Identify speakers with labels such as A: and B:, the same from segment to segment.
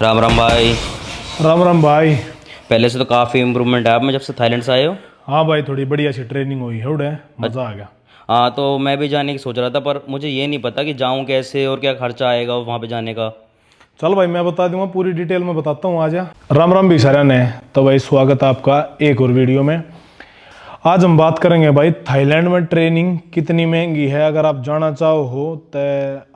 A: राम राम भाई।
B: राम राम भाई।
A: पहले से तो काफ़ी इम्प्रूवमेंट है आप में जब से थाईलैंड से आए हो।
B: हाँ भाई, थोड़ी बढ़िया सी ट्रेनिंग हुई है, उड़े
A: अच-
B: मज़ा आ गया।
A: हाँ, तो मैं भी जाने की सोच रहा था, पर मुझे ये नहीं पता कि जाऊँ कैसे और क्या खर्चा आएगा वहाँ पे जाने का।
B: चल भाई, मैं बता दूंगा, पूरी डिटेल में बताता हूँ। आजा। राम राम भी सारा ने। तो भाई स्वागत है आपका एक और वीडियो में। आज हम बात करेंगे भाई थाईलैंड में ट्रेनिंग कितनी महंगी है। अगर आप जाना चाहो हो तो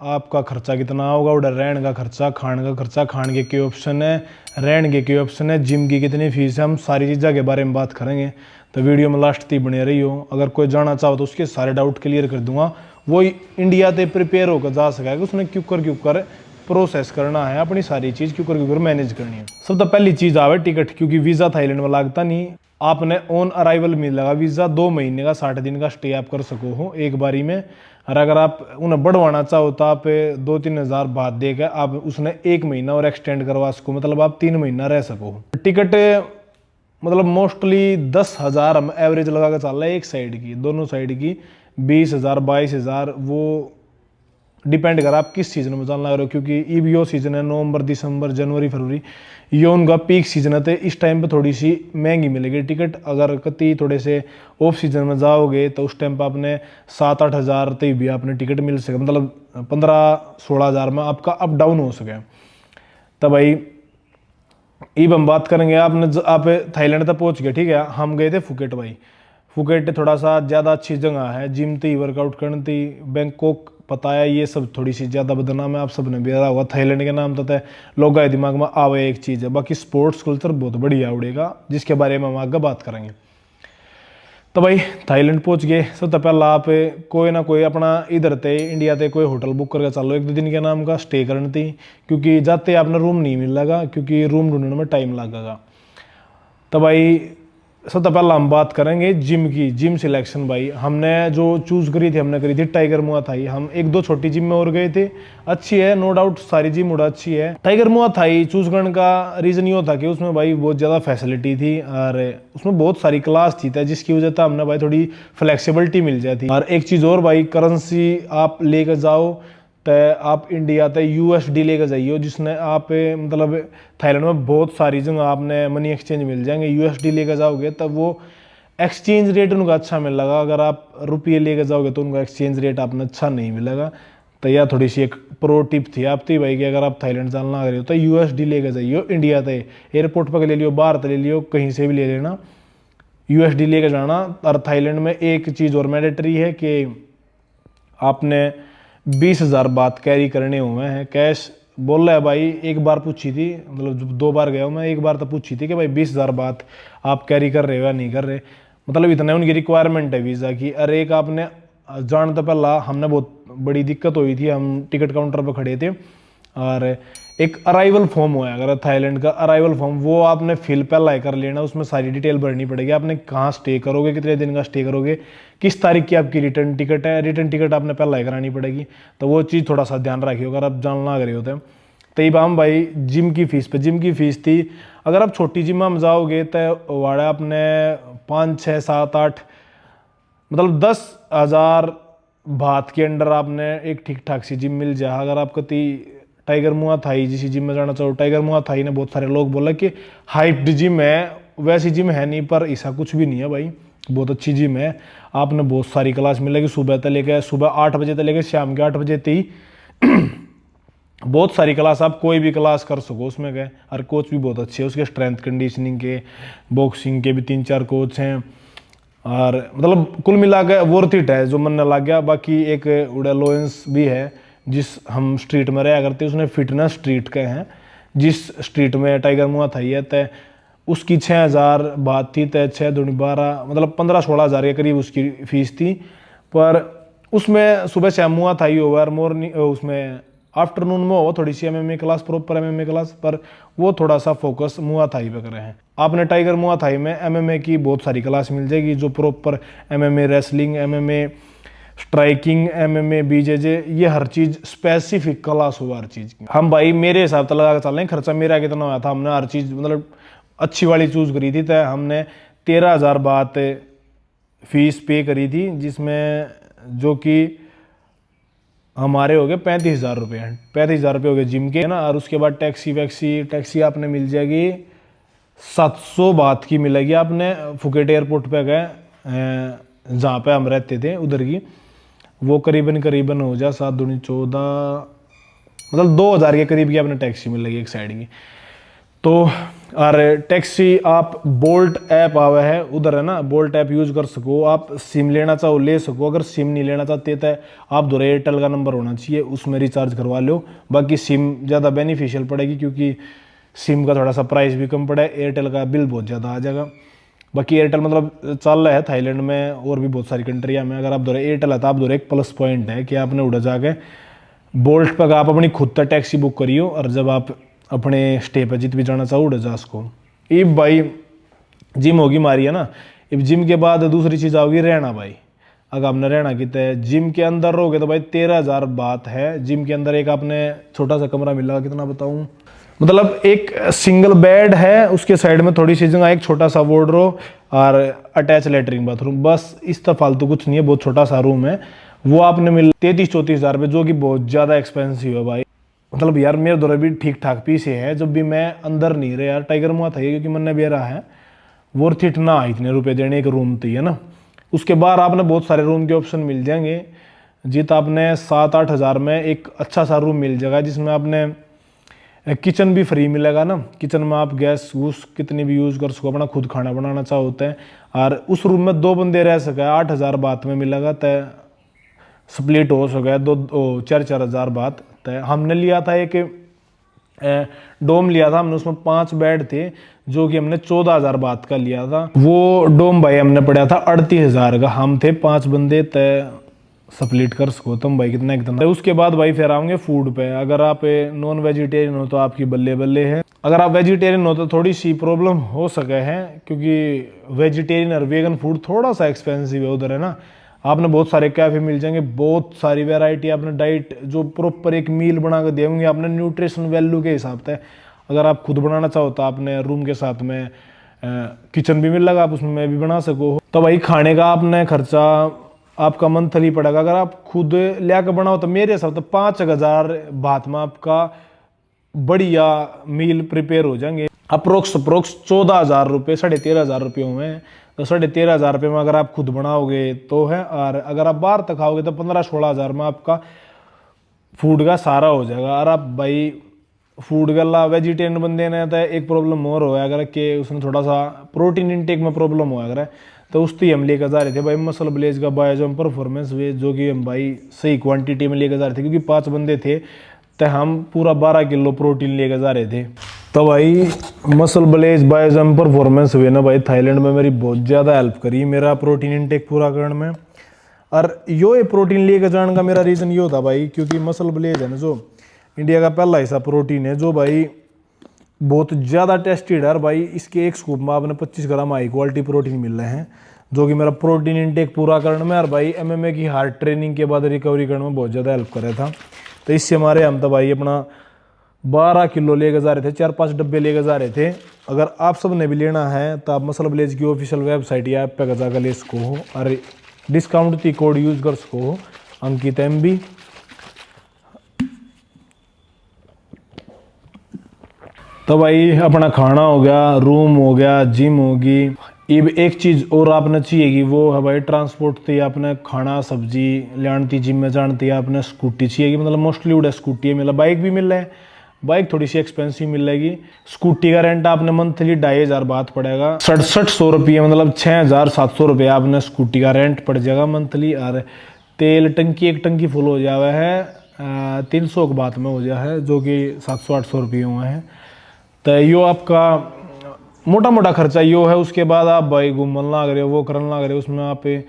B: आपका खर्चा कितना होगा, उधर रहने का खर्चा, खाने का खर्चा, खाने के क्या ऑप्शन है, रहने के क्या ऑप्शन है, जिम की कितनी फीस है, हम सारी चीज़ों के बारे में बात करेंगे। तो वीडियो में लास्ट तक बने रही हो। अगर कोई जाना चाहो तो उसके सारे डाउट क्लियर कर दूंगा। वो इंडिया से प्रिपेयर होकर जा सकेगा कि उसने क्यों कर प्रोसेस करना है, अपनी सारी चीज़ क्यों कर मैनेज करनी है। सब तो पहली चीज़ आवे टिकट, क्योंकि वीज़ा थाईलैंड में लागता नहीं। आपने ऑन अराइवल मिलेगा वीज़ा, 2 महीने का 60 दिन का स्टे आप कर सको हो एक बारी में। और अगर आप उन्हें बढ़वाना चाहो तो आप 2-3 हज़ार बाद देकर आप उसने 1 महीना और एक्सटेंड करवा सको, मतलब आप 3 महीना रह सको। टिकट मतलब मोस्टली 10 हज़ार हम एवरेज लगा कर चल रहे हैं एक साइड की, दोनों साइड की 20 हज़ार 22 हज़ार। वो डिपेंड कर आप किस सीजन में चलना रहे हो, क्योंकि ईबीओ सीजन है नवंबर दिसंबर जनवरी फरवरी, ये उनका पीक सीजन है। तो इस टाइम पे थोड़ी सी महंगी मिलेगी टिकट। अगर कति थोड़े से ऑफ सीजन में जाओगे तो उस टाइम पे आपने 7-8 हज़ार तक भी आपने टिकट मिल सके, मतलब 15-16 हज़ार में आपका अप डाउन हो सके। तो भाई अब हम बात करेंगे। आप थाईलैंड तक पहुंच गए, ठीक है। हम गए थे फुकेट भाई। फुकेट थोड़ा सा ज़्यादा अच्छी जगह है, जिम थी, वर्कआउट करनी थी। बैंकॉक पता है ये सब थोड़ी सी ज़्यादा बदनाम है, आप सब ने भी हुआ थाईलैंड के नाम तो लोग आए दिमाग में आवे एक चीज़ है। बाकी स्पोर्ट्स कल्चर बहुत बढ़िया उड़ेगा, जिसके बारे में हम आगे बात करेंगे। तो भाई थाईलैंड पहुंच गए। सबसे पहला आप कोई ना कोई अपना इधर ते इंडिया ते कोई होटल बुक करके चलो, 1-2 दिन के नाम का स्टे करनी थी, क्योंकि जाते आपने रूम नहीं मिलेगा, क्योंकि रूम ढूंढने में टाइम लगेगा। तो भाई सबसे पहला हम बात करेंगे जिम की। जिम सिलेक्शन भाई हमने जो चूज़ करी थी, हमने करी थी टाइगर मुआ थाई। हम 1-2 छोटी जिम में और गए थे, अच्छी है नो डाउट, सारी जिम उड़ा अच्छी है। टाइगर मुआ थाई चूज़ करने का रीज़न ये था कि उसमें भाई बहुत ज़्यादा फैसिलिटी थी और उसमें बहुत सारी क्लास थी, जिसकी वजह से हमने भाई थोड़ी फ्लेक्सिबिलिटी मिल जाती। और एक चीज़ और भाई, करेंसी आप लेकर जाओ तो आप इंडिया ते यूएसडी लेकर जाइए, जिसने आप मतलब थाईलैंड में बहुत सारी जगह आपने मनी एक्सचेंज मिल जाएंगे। यूएसडी लेकर जाओगे तब वो एक्सचेंज रेट उनका अच्छा मिलेगा। अगर आप रुपये लेकर जाओगे तो उनका एक्सचेंज रेट आपने अच्छा नहीं मिलेगा। तो यह थोड़ी सी एक प्रो टिप थी आपकी भाई, कि अगर आप थाईलैंड जाना रहे हो तो यूएसडी लेकर जाइए। इंडिया ते एयरपोर्ट पर ले लियो, बाहर ले लियो, कहीं से भी ले लेना, यूएसडी लेकर जाना। और थाईलैंड में एक चीज़ और मैंडेटरी है कि आपने 20 हज़ार बात कैरी करने हुए हैं कैश। बोल रहा है भाई, एक बार पूछी थी, मतलब जब 2 बार गया हूँ मैं, एक बार तो पूछी थी कि भाई 20 हज़ार बात आप कैरी कर रहे हो या नहीं कर रहे। मतलब इतना उनकी रिक्वायरमेंट है वीज़ा की। अरे एक आपने जान तो पहला हमने बहुत बड़ी दिक्कत हुई थी, हम टिकट काउंटर पर खड़े थे और एक अराइवल फॉर्म हुआ है, अगर थाईलैंड का अराइवल फॉर्म, वो आपने फिल पहला कर लेना। उसमें सारी डिटेल भरनी पड़ेगी, आपने कहाँ स्टे करोगे, कितने दिन का स्टे करोगे, किस तारीख की आपकी रिटर्न टिकट है, रिटर्न टिकट आपने पहला ही करानी पड़ेगी। तो वो चीज़ थोड़ा सा ध्यान रखिए अगर आप जानना रहे होते हैं। तो ये हम भाई जिम की फीस पे, जिम की फीस थी, अगर आप छोटी जिम में जाओगे तो वाड़ा आपने 5-6-7-8 मतलब 10 हज़ार बात के अंडर आपने एक ठीक ठाक सी जिम मिल जाए। अगर आप कति टाइगर मुआ थाई जिस जिम में जाना चाहो, टाइगर मुआ थाई ने बहुत सारे लोग बोला कि हाइप्ड जिम है, वैसी जिम है नहीं, पर ऐसा कुछ भी नहीं है भाई, बहुत अच्छी जिम है। आपने बहुत सारी क्लास मिलेगी, सुबह 8 बजे से लेकर शाम के 8 बजे तक ही बहुत सारी क्लास, आप कोई भी क्लास कर सको उसमें गए। और कोच भी बहुत अच्छे हैं उसके, स्ट्रेंथ कंडीशनिंग के, बॉक्सिंग के भी 3-4 कोच हैं। और मतलब कुल मिला के वर्थ इट है जो मन लग गया। बाकी एक उड़ा लोयंस भी है, जिस हम स्ट्रीट में रहा करते, उसने फिटनेस स्ट्रीट के हैं, जिस स्ट्रीट में टाइगर मुआ था ये तय उसकी 6 हज़ार बात थी, तय 6-2-12 मतलब 15-16 हज़ार के करीब उसकी फीस थी। पर उसमें सुबह शाम मुआ था ही ओवर मॉर्निंग, उसमें आफ्टरनून में हो थोड़ी सी MMA class, proper MMA class, पर वो थोड़ा सा फोकस मुआ थाई पे कर रहे हैं। आपने टाइगर मुआ थाई में एमएमए की बहुत सारी क्लास मिल जाएगी, जो proper MMA wrestling, MMA striking, MMA BJJ, ये हर चीज स्पेसिफिक क्लास हो हर चीज की। हम भाई मेरे हिसाब से लगा के चल रहे हैं, खर्चा मेरा कितना हुआ था, हमने हर चीज मतलब अच्छी वाली चूज करी थी। तो हमने 13 हज़ार बात फीस पे करी थी, जिसमें जो कि हमारे हो गए 35,000 रुपये। 35,000 रुपये हो गए जिम के, है ना। और उसके बाद टैक्सी आपने मिल जाएगी 700 बात की मिलेगी। आपने फुकेट एयरपोर्ट पे गए जहाँ पे हम रहते थे उधर की, वो करीबन हो जाए 7 दूनी 14, मतलब 2,000 के करीब की आपने टैक्सी मिलेगी एक साइड की। तो और टैक्सी आप बोल्ट ऐप आवा है उधर, है ना। बोल्ट ऐप यूज कर सको, आप सिम लेना चाहो ले सको। अगर सिम नहीं लेना चाहते तो आप दो एयरटेल का नंबर होना चाहिए, उसमें रिचार्ज करवा लो। बाकी सिम ज़्यादा बेनिफिशियल पड़ेगी क्योंकि सिम का थोड़ा सा प्राइस भी कम पड़ा है, एयरटेल का बिल बहुत ज़्यादा आ जाएगा। बाकी एयरटेल मतलब चल रहा है थाईलैंड में और भी बहुत सारी कंट्रिया में। अगर आप दो एयरटेल है तो आप दो एक प्लस पॉइंट है कि आपने उड़ा जाके बोल्ट पर आप अपनी खुद तक टैक्सी बुक करियो, और जब आप अपने स्टे पे जित भी जाना चाहो उड़ जा उसको। इब भाई जिम होगी मारी, है ना। इब जिम के बाद दूसरी चीज़ आओगी रहना भाई। अगर आपने रहना कितना है जिम के अंदर रहोगे तो भाई 13,000 बात है। जिम के अंदर एक आपने छोटा सा कमरा मिलेगा, कितना बताऊं, मतलब एक सिंगल बेड है, उसके साइड में थोड़ी सी जगह, एक छोटा सा वार्डरोब और अटैच लेटरिन बाथरूम, बस इस तरह फालतू कुछ नहीं है। बहुत छोटा सा रूम है, वो आपने मिल 33-34,000 रुपये, जो कि बहुत ज़्यादा एक्सपेंसिव है भाई। मतलब यार मेरे दौरे भी ठीक ठाक पीसे है, जब भी मैं अंदर नहीं रहा यार टाइगर मुआ था, क्योंकि मैंने भी रहा है वर्थ इट ना इतने रुपए देने एक रूम तो, है ना। उसके बाद आपने बहुत सारे रूम के ऑप्शन मिल जाएंगे, जित आपने 7-8 हज़ार में एक अच्छा सा रूम मिल जाएगा, जिसमें आपने किचन भी फ्री मिलेगा ना। किचन में आप गैस वूस कितनी भी यूज़ कर सको, अपना खुद खाना बनाना चाहो होते हैं। और उस रूम में 2 बंदे रह सके, 8,000 बात में मिलेगा। तय स्प्लिट हो सके 4-4 हज़ार बात। तय हमने लिया था एक डोम लिया था हमने, उसमें 5 बेड थे, जो कि हमने 14,000 बात का लिया था। वो डोम भाई हमने पड़ा था 38,000 का। हम थे 5 बंदे, तय स्प्लिट कर सको तुम भाई कितना एकदम। उसके बाद भाई फिर आएंगे फूड पे। अगर आप नॉन वेजिटेरियन हो तो आपकी बल्ले बल्ले है। अगर आप वेजिटेरियन हो तो थोड़ी सी प्रॉब्लम हो सके है, क्योंकि वेजिटेरियन और वेगन फूड थोड़ा सा एक्सपेंसिव है उधर, है ना। आपने बहुत सारे कैफे मिल जाएंगे, बहुत सारी वैरायटी, आपने डाइट जो प्रॉपर एक मील बना कर देंगे आपने न्यूट्रिशन वैल्यू के हिसाब से। अगर आप खुद बनाना चाहो तो आपने रूम के साथ में किचन भी मिलेगा, आप उसमें भी बना सको। तो भाई खाने का आपने खर्चा आपका मंथली पड़ेगा। अगर आप खुद ले कर बनाओ तो मेरे हिसाब से 5,000 बात में आपका बढ़िया मील प्रिपेयर हो जाएंगे। अप्रोक्स 14,000 रुपये, 13,500 रुपये हुए। तो 13,500 रुपये में अगर आप खुद बनाओगे तो है, और अगर आप बाहर तक खाओगे तो 15-16 हज़ार में आपका फूड का सारा हो जाएगा। और आप भाई फूड गला वेजिटेरियन बंदे ने तो एक प्रॉब्लम और हो अगर कि उसने थोड़ा सा प्रोटीन इनटेक में प्रॉब्लम हो अगर, तो उसकी हम लेकर जा रहे थे भाई मसल ब्लेज का बायोजम परफॉर्मेंस वे, जो कि हम भाई सही क्वांटिटी में लेकर जा रहे थे, क्योंकि 5 बंदे थे तो हम पूरा 12 किलो प्रोटीन लेकर जा रहे थे। तो भाई मसल ब्लेज बायोजम परफॉर्मेंस वे ना भाई थाईलैंड में मेरी बहुत ज़्यादा हेल्प करी मेरा प्रोटीन इनटेक पूरा करने में। और ये प्रोटीन लेकर जाने का मेरा रीज़न ये होता भाई, क्योंकि मसल ब्लेज है ना जो इंडिया का पहला ऐसा प्रोटीन है जो भाई बहुत ज़्यादा टेस्टेड है। भाई इसके एक स्कूप में आपने 25 ग्राम हाई क्वालिटी प्रोटीन मिल रहे हैं, जो कि मेरा प्रोटीन इनटेक पूरा करने में और भाई एमएमए की हार्ड ट्रेनिंग के बाद रिकवरी करने में बहुत ज़्यादा हेल्प कर रहा था। तो इससे हमारे हम तो भाई अपना 12 किलो लेकर जा रहे थे, 4-5 डब्बे लेकर जा रहे थे। अगर आप सब ने भी लेना है तो आप मसल ब्लेज की ऑफिशियल वेबसाइट या ऐप पे जाकर ले सको हो, और डिस्काउंट की कोड यूज़ कर सको हो, अंकित MB। तो भाई अपना खाना हो गया, रूम हो गया, जिम होगी। अब एक चीज़ और आपने चाहिए कि वो है भाई ट्रांसपोर्ट थी, आपने खाना सब्जी लानती, जिम में जानती, आपने स्कूटी चाहिए, मतलब मोस्टली उड़ा स्कूटी है, मतलब बाइक भी मिल रहा है। बाइक थोड़ी सी एक्सपेंसिव मिल जाएगी। स्कूटी का रेंट आपने मंथली 2,500 बात पड़ेगा, 6700 रुपये, मतलब 6,700 रुपये आपने स्कूटी का रेंट पड़ जाएगा मंथली। और तेल टंकी एक टंकी फुल हो जावा है 300 की बात में हो जाए है, जो कि 700-800 रुपये हुए हैं। तो यो आपका मोटा मोटा खर्चा यो है। उसके बाद आप भाई घूमन लग रहे हो, वो करने लग रहे हो, उसमें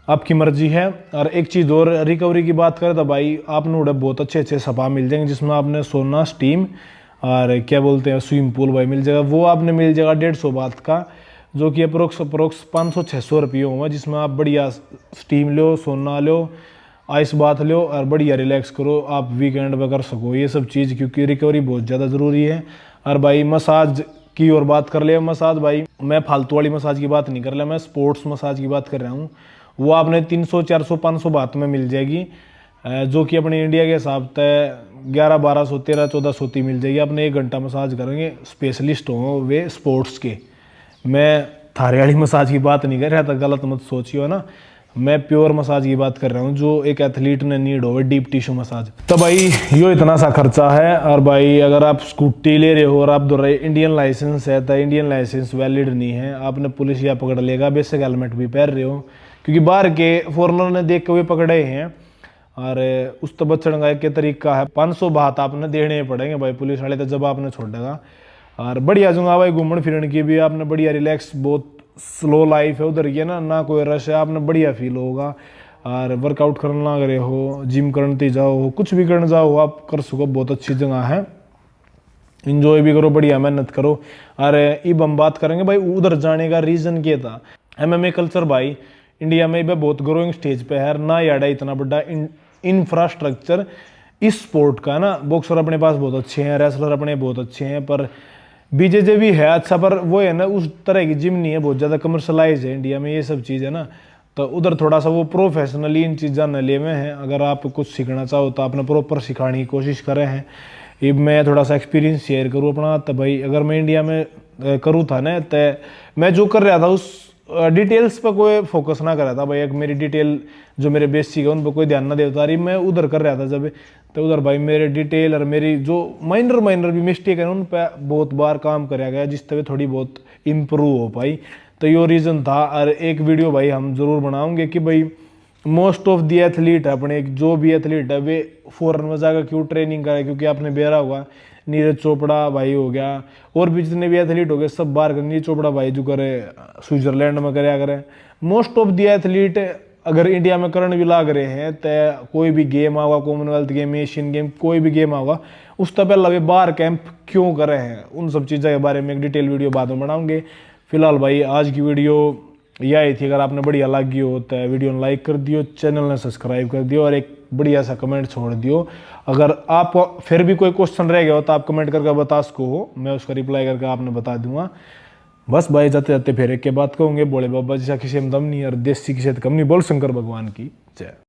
B: आपकी मर्जी है। और एक चीज़ और रिकवरी की बात करें तो भाई आपने उड़े बहुत अच्छे अच्छे स्पा मिल जाएंगे, जिसमें आपने सोना, स्टीम और क्या बोलते हैं स्विमिंग पूल भाई मिल जाएगा। वो आपने मिल जाएगा 150 बात का, जो कि अप्रोक्स 500-600 रुपये होगा, जिसमें आप बढ़िया स्टीम लो, सोना लो, आइस बाथ लो और बढ़िया रिलैक्स करो, आप वीकेंड पर कर सको ये सब चीज़, क्योंकि रिकवरी बहुत ज़्यादा ज़रूरी है। और भाई मसाज की और बात कर ले, मसाज भाई मैं फालतू वाली मसाज की बात नहीं कर रहा, मैं स्पोर्ट्स मसाज की बात कर रहा हूँ। वो आपने 300, 400, 500 बात में मिल जाएगी। जो कि अपने इंडिया के हिसाब से 1100-1200 1300-1400 की मिल जाएगी। अपने 1 घंटा मसाज करेंगे, स्पेशलिस्ट हों वे स्पोर्ट्स के। मैं थारे वाली मसाज की बात नहीं कर रहा था, गलत मत सोचियो ना, मैं प्योर मसाज की बात कर रहा हूँ जो एक एथलीट ने नीड हो, डीप टिश्यू मसाज। तो भाई यो इतना सा खर्चा है। और भाई अगर आप स्कूटी ले रहे हो और आप दो रहे इंडियन लाइसेंस है तो इंडियन लाइसेंस वैलिड नहीं है, आपने पुलिस या पकड़ लेगा। बेसिक हेलमेट भी पहन रहे हो, क्योंकि बाहर के फॉरनर ने देख के वे पकड़े हैं। और उस तो बचने का एक तरीका है, 500 बात आपने देने पड़ेंगे भाई पुलिस वाले तो जब आपने छोड़ेगा। और बढ़िया जगह भाई घूमने फिरने की भी आपने बढ़िया रिलैक्स, बहुत स्लो लाइफ है उधर की ना कोई रश है, आपने बढ़िया फील होगा। और वर्कआउट करना लग रहे हो, जिम करने जाओ, कुछ भी करने जाओ आप कर सको, बहुत अच्छी जगह है। इंजॉय भी करो, बढ़िया मेहनत करो। और अब हम बात करेंगे भाई उधर जाने का रीज़न क्या था। MMA कल्चर भाई इंडिया में भी बहुत ग्रोइंग स्टेज पे है ना, याडा इतना बड़ा इंफ्रास्ट्रक्चर इस स्पोर्ट का ना। बॉक्सर अपने पास बहुत अच्छे हैं, रेसलर अपने बहुत अच्छे हैं, पर BJJ भी है अच्छा, पर वो है ना उस तरह की जिम नहीं है, बहुत ज़्यादा कमर्शलाइज है इंडिया में ये सब चीज़ है ना। तो उधर थोड़ा सा वो प्रोफेशनली इन चीज़ा नले में है। अगर आप कुछ सीखना चाहो तो आपने प्रॉपर सिखाने की कोशिश करें हैं। ये मैं थोड़ा सा एक्सपीरियंस शेयर करूँ अपना। तो भाई अगर मैं इंडिया में करूँ था ना, तो मैं जो कर रहा था उस डिटेल्स पर कोई फोकस ना कर रहा था भाई। एक मेरी डिटेल जो मेरे बेसिक है उन पर कोई ध्यान ना देता रही, मैं उधर कर रहा था जब। तो उधर भाई मेरे डिटेल और मेरी जो माइनर भी मिस्टेक है उन पर बहुत बार काम कराया गया, जिस तरह थोड़ी बहुत इम्प्रूव हो पाई। तो ये रीज़न था। और एक वीडियो भाई हम ज़रूर बनाएंगे कि भाई मोस्ट ऑफ दी एथलीट है अपने, जो भी एथलीट है वे फॉरेन में जाकर क्यों ट्रेनिंग करे, क्योंकि आपने बेरा हुआ नीरज चोपड़ा भाई हो गया और भी जितने भी एथलीट हो गए सब बाहर कर। नीरज चोपड़ा भाई जो करे स्विट्जरलैंड में कराया करे। मोस्ट ऑफ दी एथलीट अगर इंडिया में करने भी लाग रहे हैं तो कोई भी गेम आगा, कॉमनवेल्थ गेम, एशियन गेम, कोई भी गेम आगा, उस तो पहले वे बाहर कैंप क्यों करे हैं, उन सब चीज़ों के बारे में एक डिटेल वीडियो बाद में बनाऊंगे। फिलहाल भाई आज की वीडियो यही थी। अगर आपने बढ़िया लगी हो तो वीडियो ने लाइक कर दियो, चैनल ने सब्सक्राइब कर दियो और एक बढ़िया सा कमेंट छोड़ दियो। अगर आप फिर भी कोई क्वेश्चन रह गया हो तो आप कमेंट करके बता सको हो, मैं उसका रिप्लाई करके आपने बता दूंगा। बस भाई जाते जाते फिर एक के बात कहूँगे, बोले बाबा जैसा किसी में दम नहीं और देसी किसी से कम नहीं। बोल शंकर भगवान की जय।